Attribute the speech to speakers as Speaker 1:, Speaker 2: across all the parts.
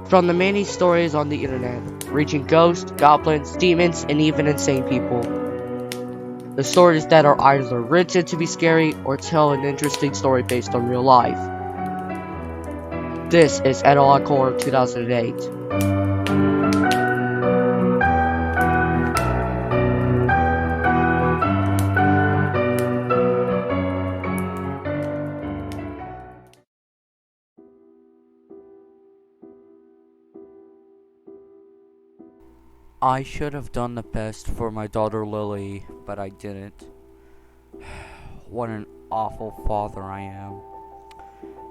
Speaker 1: From the many stories on the internet, reaching ghosts, goblins, demons, and even insane people. The stories that are either written to be scary or tell an interesting story based on real life. This is Akuryo 2008.
Speaker 2: I should have done the best for my daughter Lily, but I didn't. What an awful father I am.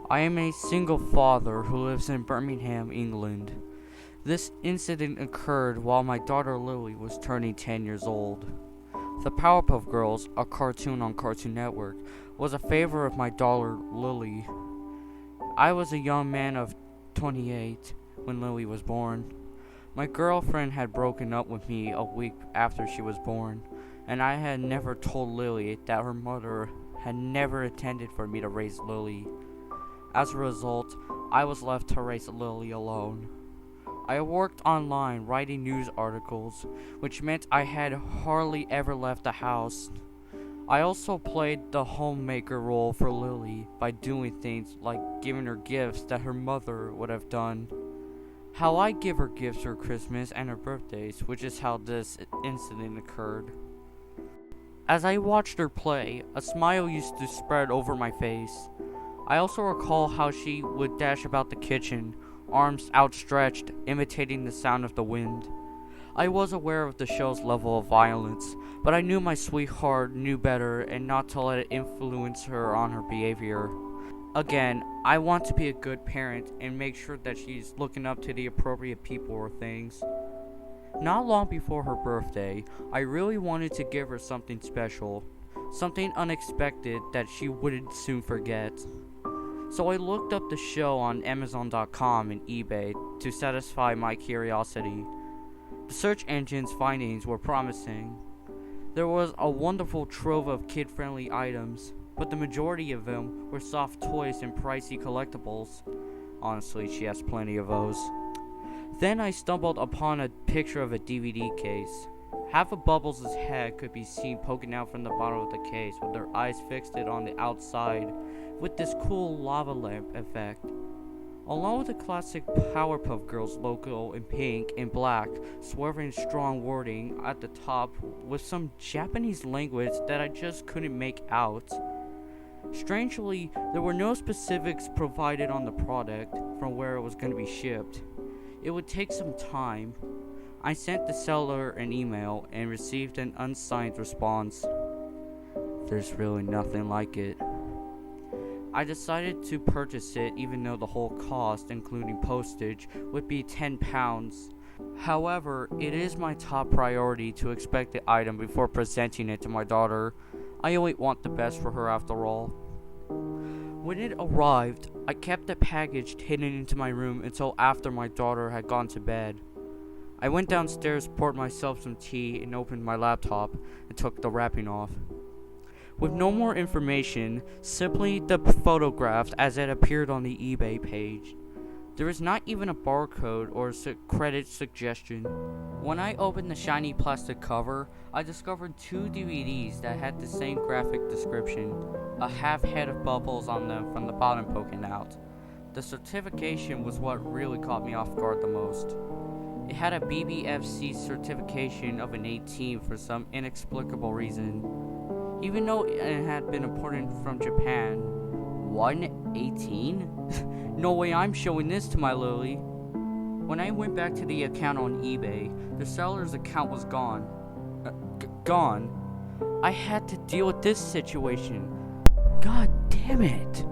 Speaker 2: I am a single father who lives in Birmingham, England. This incident occurred while my daughter Lily was turning 10 years old. The Powerpuff Girls, a cartoon on Cartoon Network, was a favorite of my daughter Lily. I was a young man of 28 when Lily was born. My girlfriend had broken up with me a week after she was born, and I had never told Lily that her mother had never intended for me to raise Lily. As a result, I was left to raise Lily alone. I worked online writing news articles, which meant I had hardly ever left the house. I also played the homemaker role for Lily by doing things like giving her gifts that her mother would have done. How I give her gifts for Christmas and her birthdays, which is how this incident occurred. As I watched her play, a smile used to spread over my face. I also recall how she would dash about the kitchen, arms outstretched, imitating the sound of the wind. I was aware of the show's level of violence, but I knew my sweetheart knew better and not to let it influence her on her behavior. Again, I want to be a good parent and make sure that she's looking up to the appropriate people or things. Not long before her birthday, I really wanted to give her something special, something unexpected that she wouldn't soon forget. So I looked up the show on Amazon.com and eBay to satisfy my curiosity. The search engine's findings were promising. There was a wonderful trove of kid-friendly items, but the majority of them were soft toys and pricey collectibles. Honestly, she has plenty of those. Then I stumbled upon a picture of a DVD case. Half of Bubbles' head could be seen poking out from the bottom of the case, with her eyes fixed on the outside, with this cool lava lamp effect. Along with the classic Powerpuff Girls logo in pink and black, swerving strong wording at the top with some Japanese language that I just couldn't make out. Strangely, there were no specifics provided on the product from where it was going to be shipped. It would take some time. I sent the seller an email and received an unsigned response. There's really nothing like it. I decided to purchase it even though the whole cost, including postage, would be £10. However, it is my top priority to inspect the item before presenting it to my daughter. I only want the best for her after all. When it arrived, I kept the package hidden into my room until after my daughter had gone to bed. I went downstairs, poured myself some tea, and opened my laptop and took the wrapping off. With no more information, simply the photograph as it appeared on the eBay page. There is not even a barcode or credit suggestion. When I opened the shiny plastic cover, I discovered 2 DVDs that had the same graphic description, a half head of bubbles on them from the bottom poking out. The certification was what really caught me off guard the most. It had a BBFC certification of an 18 for some inexplicable reason. Even though it had been imported from Japan. 118? No way I'm showing this to my Lily. When I went back to the account on eBay, the seller's account was gone. Gone? I had to deal with this situation. God damn it.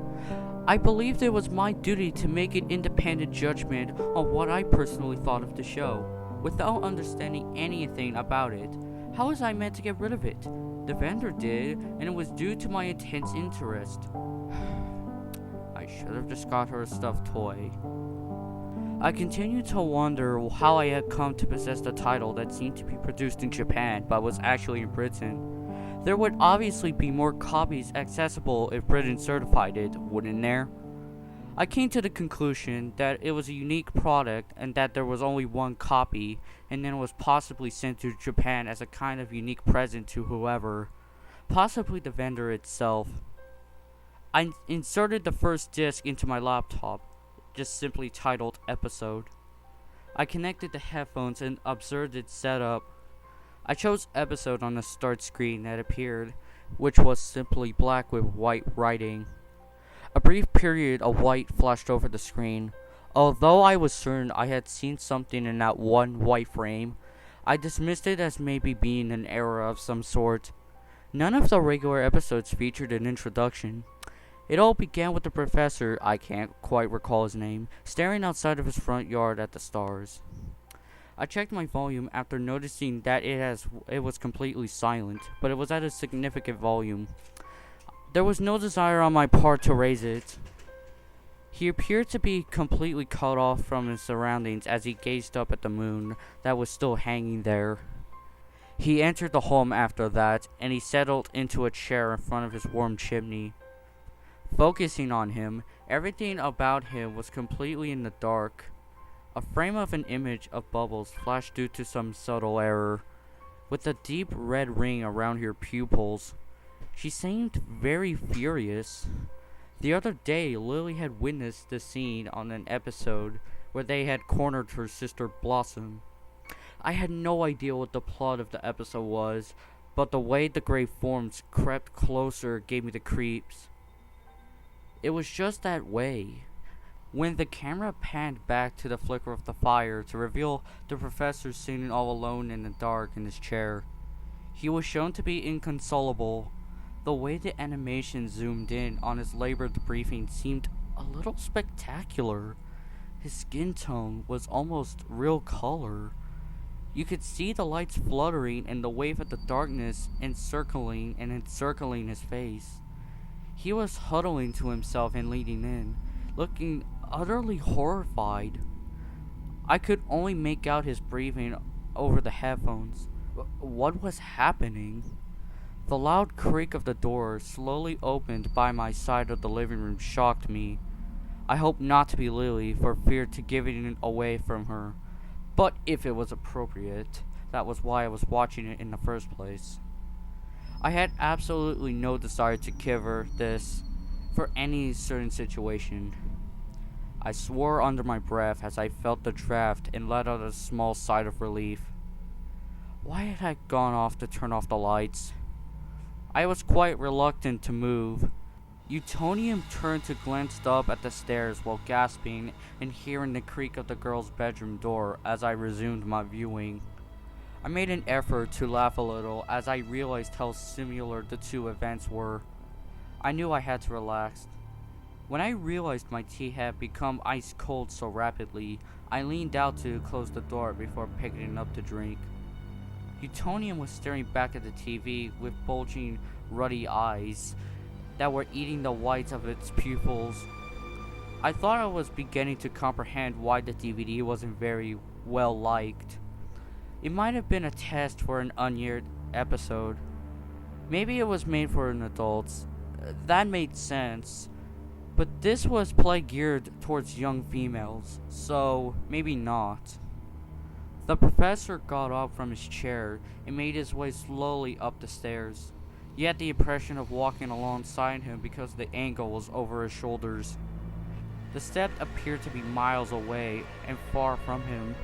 Speaker 2: I believed it was my duty to make an independent judgment on what I personally thought of the show, without understanding anything about it. How was I meant to get rid of it? The vendor did, and it was due to my intense interest. I should have just got her a stuffed toy. I continued to wonder how I had come to possess the title that seemed to be produced in Japan but was actually in Britain. There would obviously be more copies accessible if Britain certified it, wouldn't there? I came to the conclusion that it was a unique product and that there was only one copy, and then it was possibly sent to Japan as a kind of unique present to whoever, possibly the vendor itself. I inserted the first disc into my laptop, just simply titled Episode. I connected the headphones and observed its setup. I chose Episode on the start screen that appeared, which was simply black with white writing. A brief period of white flashed over the screen. Although I was certain I had seen something in that one white frame, I dismissed it as maybe being an error of some sort. None of the regular episodes featured an introduction. It all began with the professor, I can't quite recall his name, staring outside of his front yard at the stars. I checked my volume after noticing that it was completely silent, but it was at a significant volume. There was no desire on my part to raise it. He appeared to be completely cut off from his surroundings as he gazed up at the moon that was still hanging there. He entered the home after that, and he settled into a chair in front of his warm chimney. Focusing on him, everything about him was completely in the dark. A frame of an image of Bubbles flashed due to some subtle error, with a deep red ring around her pupils. She seemed very furious. The other day, Lily had witnessed the scene on an episode where they had cornered her sister Blossom. I had no idea what the plot of the episode was, but the way the gray forms crept closer gave me the creeps. It was just that way. When the camera panned back to the flicker of the fire to reveal the professor sitting all alone in the dark in his chair, he was shown to be inconsolable. The way the animation zoomed in on his labored breathing seemed a little spectacular. His skin tone was almost real color. You could see the lights fluttering and the wave of the darkness encircling his face. He was huddling to himself and leaning in, looking utterly horrified. I could only make out his breathing over the headphones. What was happening? The loud creak of the door slowly opened by my side of the living room shocked me. I hoped not to be Lily for fear to giving it away from her. But if it was appropriate, that was why I was watching it in the first place. I had absolutely no desire to cover this for any certain situation. I swore under my breath as I felt the draft and let out a small sigh of relief. Why had I gone off to turn off the lights? I was quite reluctant to move. Utonium turned to glance up at the stairs while gasping and hearing the creak of the girl's bedroom door as I resumed my viewing. I made an effort to laugh a little as I realized how similar the two events were. I knew I had to relax. When I realized my tea had become ice cold so rapidly, I leaned out to close the door before picking up the drink. Utonium was staring back at the TV with bulging, ruddy eyes that were eating the whites of its pupils. I thought I was beginning to comprehend why the DVD wasn't very well liked. It might have been a test for an unaired episode. Maybe it was made for an adults. That made sense. But this was play geared towards young females, so maybe not. The professor got up from his chair and made his way slowly up the stairs. You had the impression of walking alongside him because the angle was over his shoulders. The steps appeared to be miles away and far from him.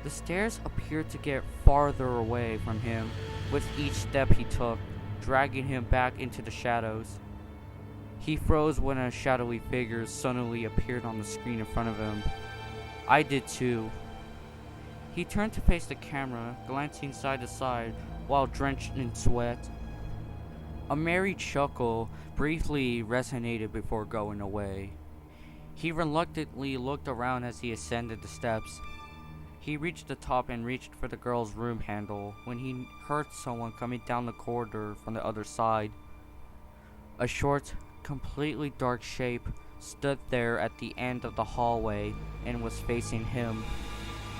Speaker 2: The stairs appeared to get farther away from him with each step he took, dragging him back into the shadows. He froze when a shadowy figure suddenly appeared on the screen in front of him. I did too. He turned to face the camera, glancing side to side while drenched in sweat. A merry chuckle briefly resonated before going away. He reluctantly looked around as he ascended the steps. He reached the top and reached for the girl's room handle when he heard someone coming down the corridor from the other side. A short, completely dark shape stood there at the end of the hallway and was facing him.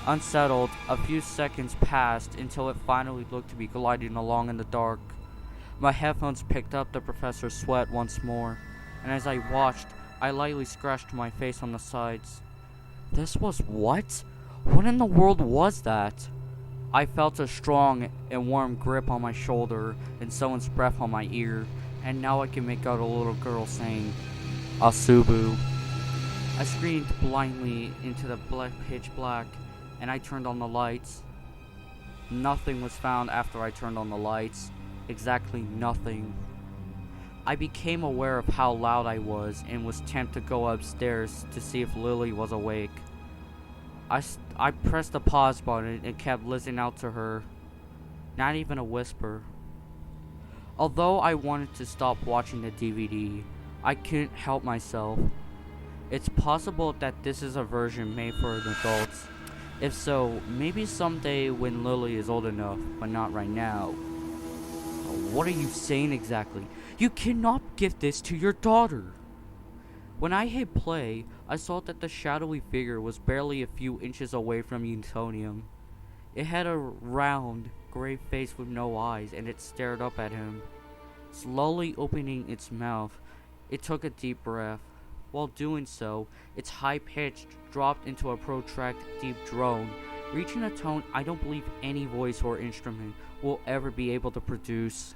Speaker 2: Unsettled, a few seconds passed until it finally looked to be gliding along in the dark. My headphones picked up the professor's sweat once more, and as I watched, I lightly scratched my face on the sides. This was what? What in the world was that? I felt a strong and warm grip on my shoulder and someone's breath on my ear, and now I can make out a little girl saying, Asubu. I screamed blindly into the pitch black, and I turned on the lights. Nothing was found after I turned on the lights. Exactly nothing. I became aware of how loud I was and was tempted to go upstairs to see if Lily was awake. I pressed the pause button and kept listening out to her. Not even a whisper. Although I wanted to stop watching the DVD, I couldn't help myself. It's possible that this is a version made for adults. If so, maybe someday when Lily is old enough, but not right now. What are you saying exactly? You cannot give this to your daughter! When I hit play, I saw that the shadowy figure was barely a few inches away from Utonium. It had a round, gray face with no eyes, and it stared up at him. Slowly opening its mouth, it took a deep breath. While doing so, its high-pitched dropped into a protracted deep drone, reaching a tone I don't believe any voice or instrument will ever be able to produce.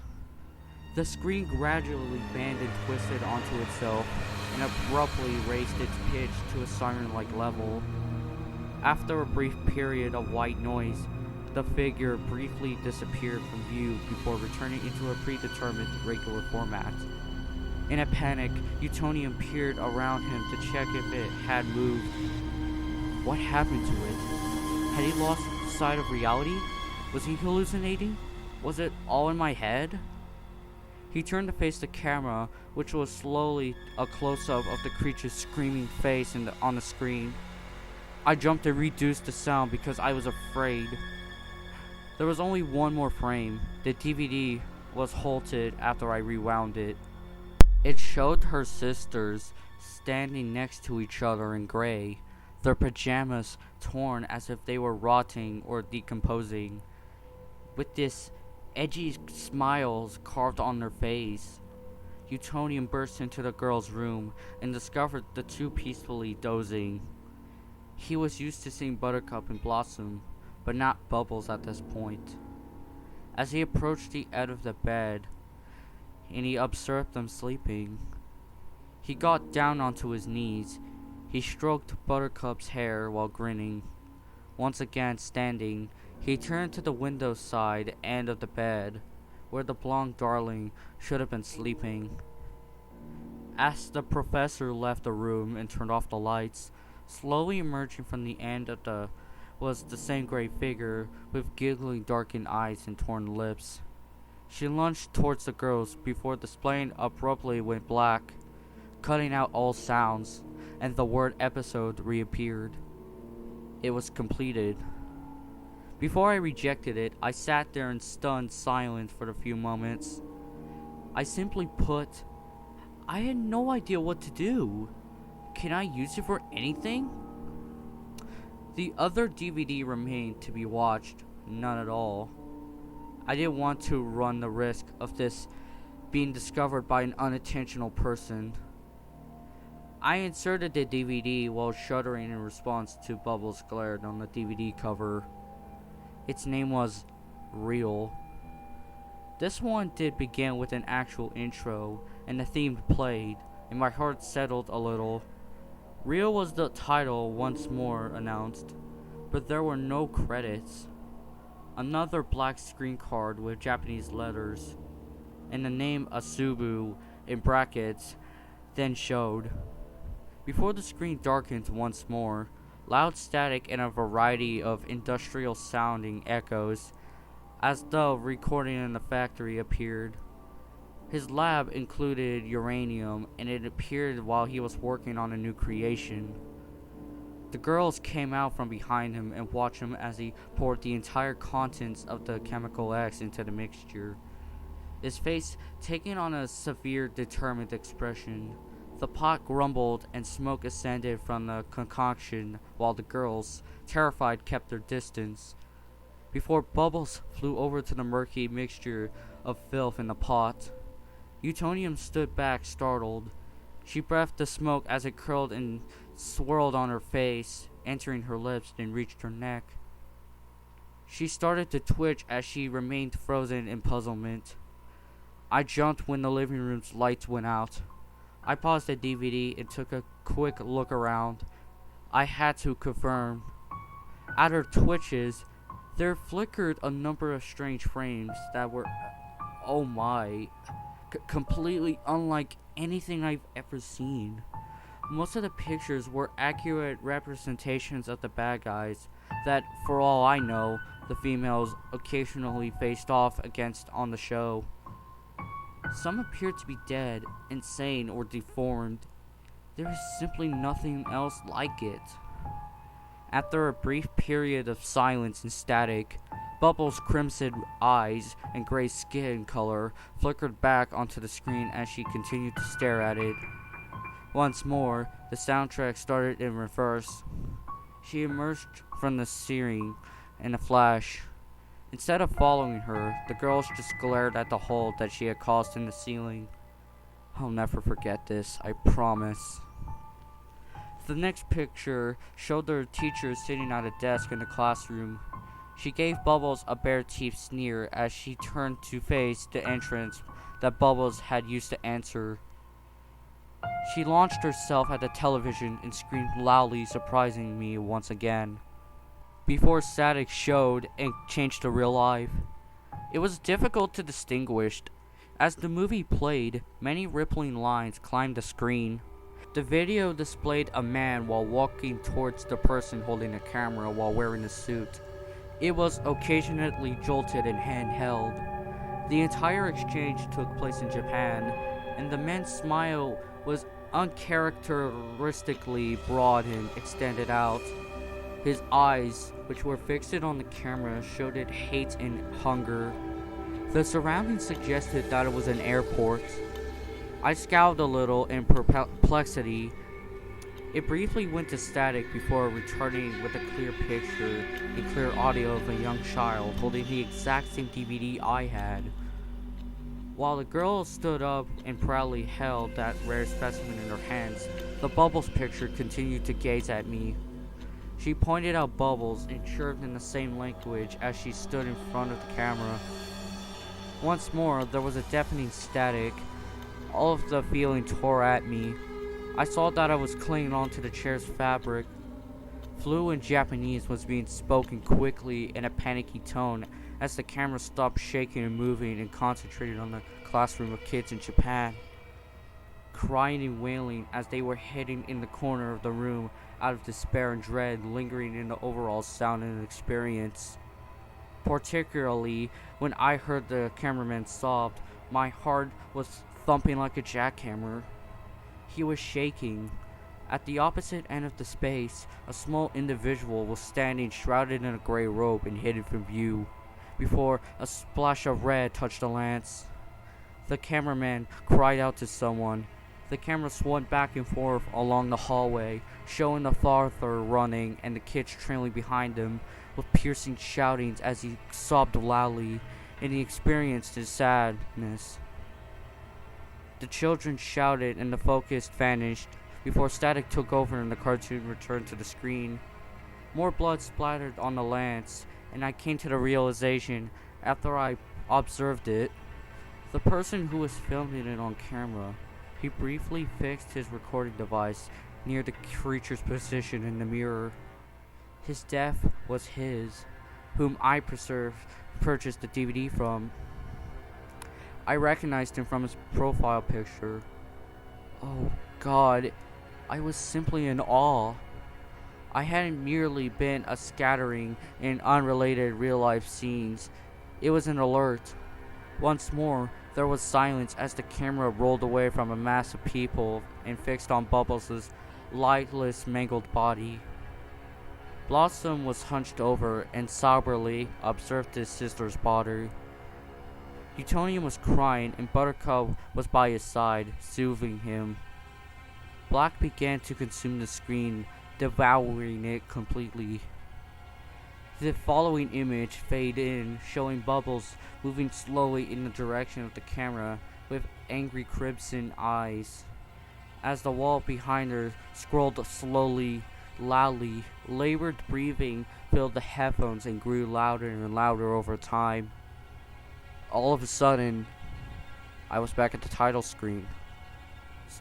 Speaker 2: The screen gradually bent and twisted onto itself, and abruptly raised its pitch to a siren-like level. After a brief period of white noise, the figure briefly disappeared from view before returning into a predetermined regular format. In a panic, Utonium peered around him to check if it had moved. What happened to it? Had he lost sight of reality? Was he hallucinating? Was it all in my head? He turned to face the camera, which was slowly a close-up of the creature's screaming face on the screen. I jumped to reduce the sound because I was afraid. There was only one more frame. The DVD was halted after I rewound it. It showed her sisters standing next to each other in gray, their pajamas torn as if they were rotting or decomposing, with this edgy smiles carved on their face. Utonium burst into the girl's room and discovered the two peacefully dozing. He was used to seeing Buttercup and Blossom, but not Bubbles at this point. As he approached the edge of the bed, and he observed them sleeping, he got down onto his knees. He stroked Buttercup's hair while grinning. Once again standing, he turned to the window side end of the bed, where the blonde darling should have been sleeping. As the professor left the room and turned off the lights, slowly emerging from the end of was the same gray figure with giggling darkened eyes and torn lips. She lunged towards the girls before the screen abruptly went black, cutting out all sounds, and the word episode reappeared. It was completed. Before I rejected it, I sat there in stunned silence for a few moments. I simply put, I had no idea what to do. Can I use it for anything? The other DVD remained to be watched. None at all. I didn't want to run the risk of this being discovered by an unintentional person. I inserted the DVD while shuddering in response to Bubbles glared on the DVD cover. Its name was Real. This one did begin with an actual intro, and the theme played, and my heart settled a little. Real was the title once more announced, but there were no credits. Another black screen card with Japanese letters, and the name Asubu in brackets then showed. Before the screen darkened once more, loud static and a variety of industrial sounding echoes, as though recording in the factory, appeared. His lab included uranium, and it appeared while he was working on a new creation. The girls came out from behind him and watched him as he poured the entire contents of the chemical X into the mixture, his face taking on a severe, determined expression. The pot grumbled and smoke ascended from the concoction while the girls, terrified, kept their distance. Before Bubbles flew over to the murky mixture of filth in the pot, Utonium stood back, startled. She breathed the smoke as it curled and swirled on her face, entering her lips, and reached her neck. She started to twitch as she remained frozen in puzzlement. I jumped when the living room's lights went out. I paused the DVD and took a quick look around. I had to confirm. At her twitches, there flickered a number of strange frames that were, oh my, completely unlike anything I've ever seen. Most of the pictures were accurate representations of the bad guys that, for all I know, the females occasionally faced off against on the show. Some appeared to be dead, insane, or deformed. There is simply nothing else like it. After a brief period of silence and static, Bubbles' crimson eyes and gray skin color flickered back onto the screen as she continued to stare at it. Once more, the soundtrack started in reverse. She emerged from the ceiling in a flash. Instead of following her, the girls just glared at the hole that she had caused in the ceiling. I'll never forget this, I promise. The next picture showed their teacher sitting at a desk in the classroom. She gave Bubbles a bare-teeth sneer as she turned to face the entrance that Bubbles had used to answer. She launched herself at the television and screamed loudly, surprising me once again. Before static showed and changed to real life, it was difficult to distinguish. As the movie played, many rippling lines climbed the screen. The video displayed a man while walking towards the person holding a camera while wearing a suit. It was occasionally jolted and handheld. The entire exchange took place in Japan, and the man's smile was uncharacteristically broad and extended out. His eyes, which were fixed on the camera, showed it hate and hunger. The surroundings suggested that it was an airport. I scowled a little in perplexity. It briefly went to static before returning with a clear picture and clear audio of a young child holding the exact same DVD I had. While the girl stood up and proudly held that rare specimen in her hands, the Bubbles picture continued to gaze at me. She pointed out Bubbles and chirped in the same language as she stood in front of the camera. Once more, there was a deafening static. All of the feeling tore at me. I saw that I was clinging onto the chair's fabric. Fluent Japanese was being spoken quickly in a panicky tone as the camera stopped shaking and moving and concentrated on the classroom of kids in Japan. Crying and wailing as they were hidden in the corner of the room out of despair and dread lingering in the overall sound and experience. Particularly when I heard the cameraman sob, my heart was thumping like a jackhammer. He was shaking. At the opposite end of the space, a small individual was standing shrouded in a gray robe and hidden from view, before a splash of red touched the lance. The cameraman cried out to someone. The camera swung back and forth along the hallway, showing the father running and the kids trailing behind him, with piercing shoutings as he sobbed loudly, and he experienced his sadness. The children shouted and the focus vanished, before static took over and the cartoon returned to the screen. More blood splattered on the lance, and I came to the realization, after I observed it, the person who was filming it on camera, he briefly fixed his recording device near the creature's position in the mirror. His death was his, whom I purchased the DVD from. I recognized him from his profile picture. Oh God, I was simply in awe. I hadn't merely been a scattering in unrelated real-life scenes. It was an alert. Once more, there was silence as the camera rolled away from a mass of people and fixed on Bubbles' lightless, mangled body. Blossom was hunched over and soberly observed his sister's body. Utonium was crying and Buttercup was by his side, soothing him. Black began to consume the screen, devouring it completely. The following image faded in, showing Bubbles moving slowly in the direction of the camera with angry crimson eyes. as the wall behind her scrolled slowly, loudly. Labored breathing filled the headphones and grew louder and louder over time. All of a sudden, I was back at the title screen.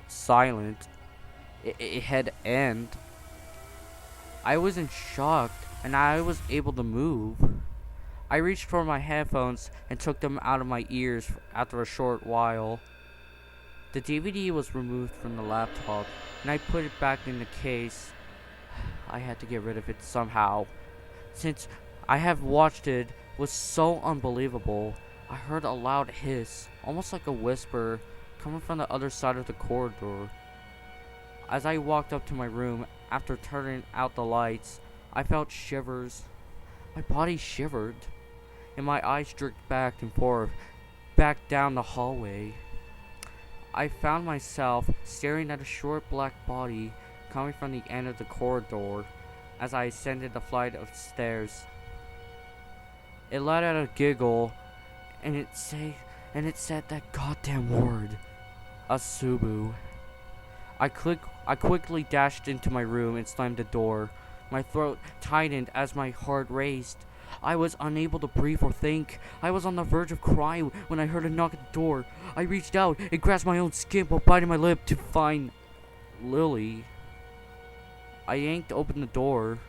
Speaker 2: Silent. It had ended. I was in shock, and I was able to move. I reached for my headphones and took them out of my ears after a short while. The DVD was removed from the laptop, and I put it back in the case. I had to get rid of it somehow. Since I have watched it, was so unbelievable. I heard a loud hiss, almost like a whisper, coming from the other side of the corridor. As I walked up to my room, after turning out the lights, I felt shivers. My body shivered, and my eyes jerked back and forth, back down the hallway. I found myself staring at a short black body coming from the end of the corridor as I ascended the flight of stairs. It let out a giggle, and it said that goddamn word, Asubu. I quickly dashed into my room and slammed the door. My throat tightened as my heart raced. I was unable to breathe or think. I was on the verge of crying when I heard a knock at the door. I reached out and grasped my own skin while biting my lip to find Lily. I yanked open the door.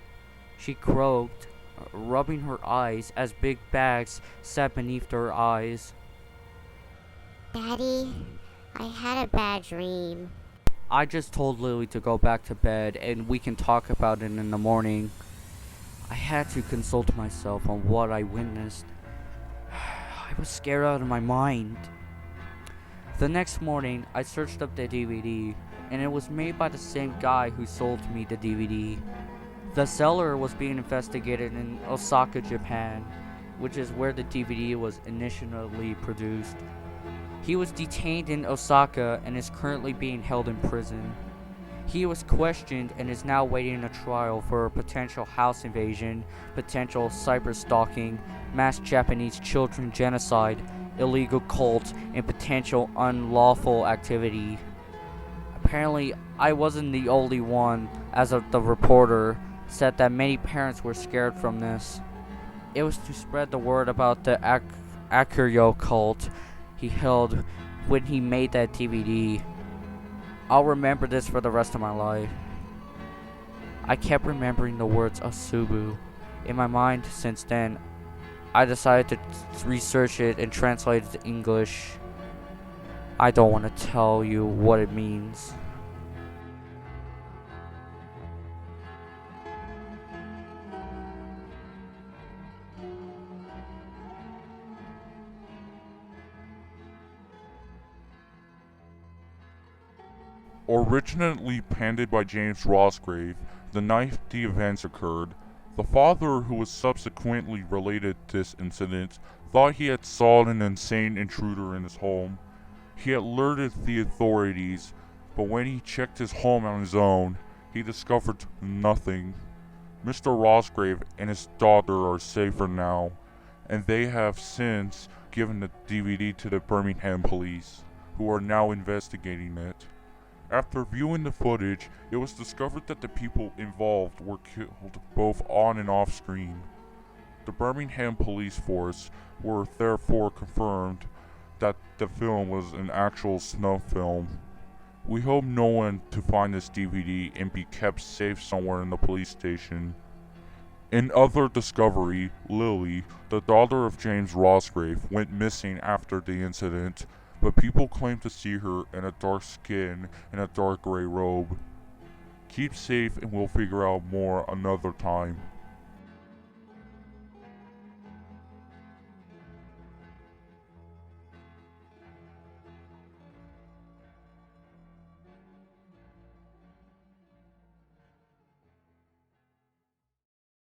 Speaker 2: She croaked, rubbing her eyes as big bags sat beneath her eyes.
Speaker 3: Daddy, I had a bad dream.
Speaker 2: I just told Lily to go back to bed and we can talk about it in the morning. I had to consult myself on what I witnessed. I was scared out of my mind. The next morning, I searched up the DVD, and it was made by the same guy who sold me the DVD. The seller was being investigated in Osaka, Japan, which is where the DVD was initially produced. He was detained in Osaka and is currently being held in prison. He was questioned and is now waiting a trial for a potential house invasion, potential cyberstalking, mass Japanese children genocide, illegal cult, and potential unlawful activity. Apparently, I wasn't the only one, as the reporter said that many parents were scared from this. It was to spread the word about the Akuryo cult he held when he made that DVD. I'll remember this for the rest of my life. I kept remembering the words Asubu in my mind since then. I decided to research it and translate it to English. I don't want to tell you what it means.
Speaker 4: Originally penned by James Rosgrave, the night the events occurred, the father, who was subsequently related to this incident, thought he had saw an insane intruder in his home. He had alerted the authorities, but when he checked his home on his own, he discovered nothing. Mr. Rosgrave and his daughter are safer now, and they have since given the DVD to the Birmingham police, who are now investigating it. After viewing the footage, it was discovered that the people involved were killed both on and off screen. The Birmingham police force were therefore confirmed that the film was an actual snuff film. We hope no one to find this DVD and be kept safe somewhere in the police station. In other discovery, Lily, the daughter of James Rosgrave, went missing after the incident, but people claim to see her in a dark skin and a dark gray robe. Keep safe and we'll figure out more another time.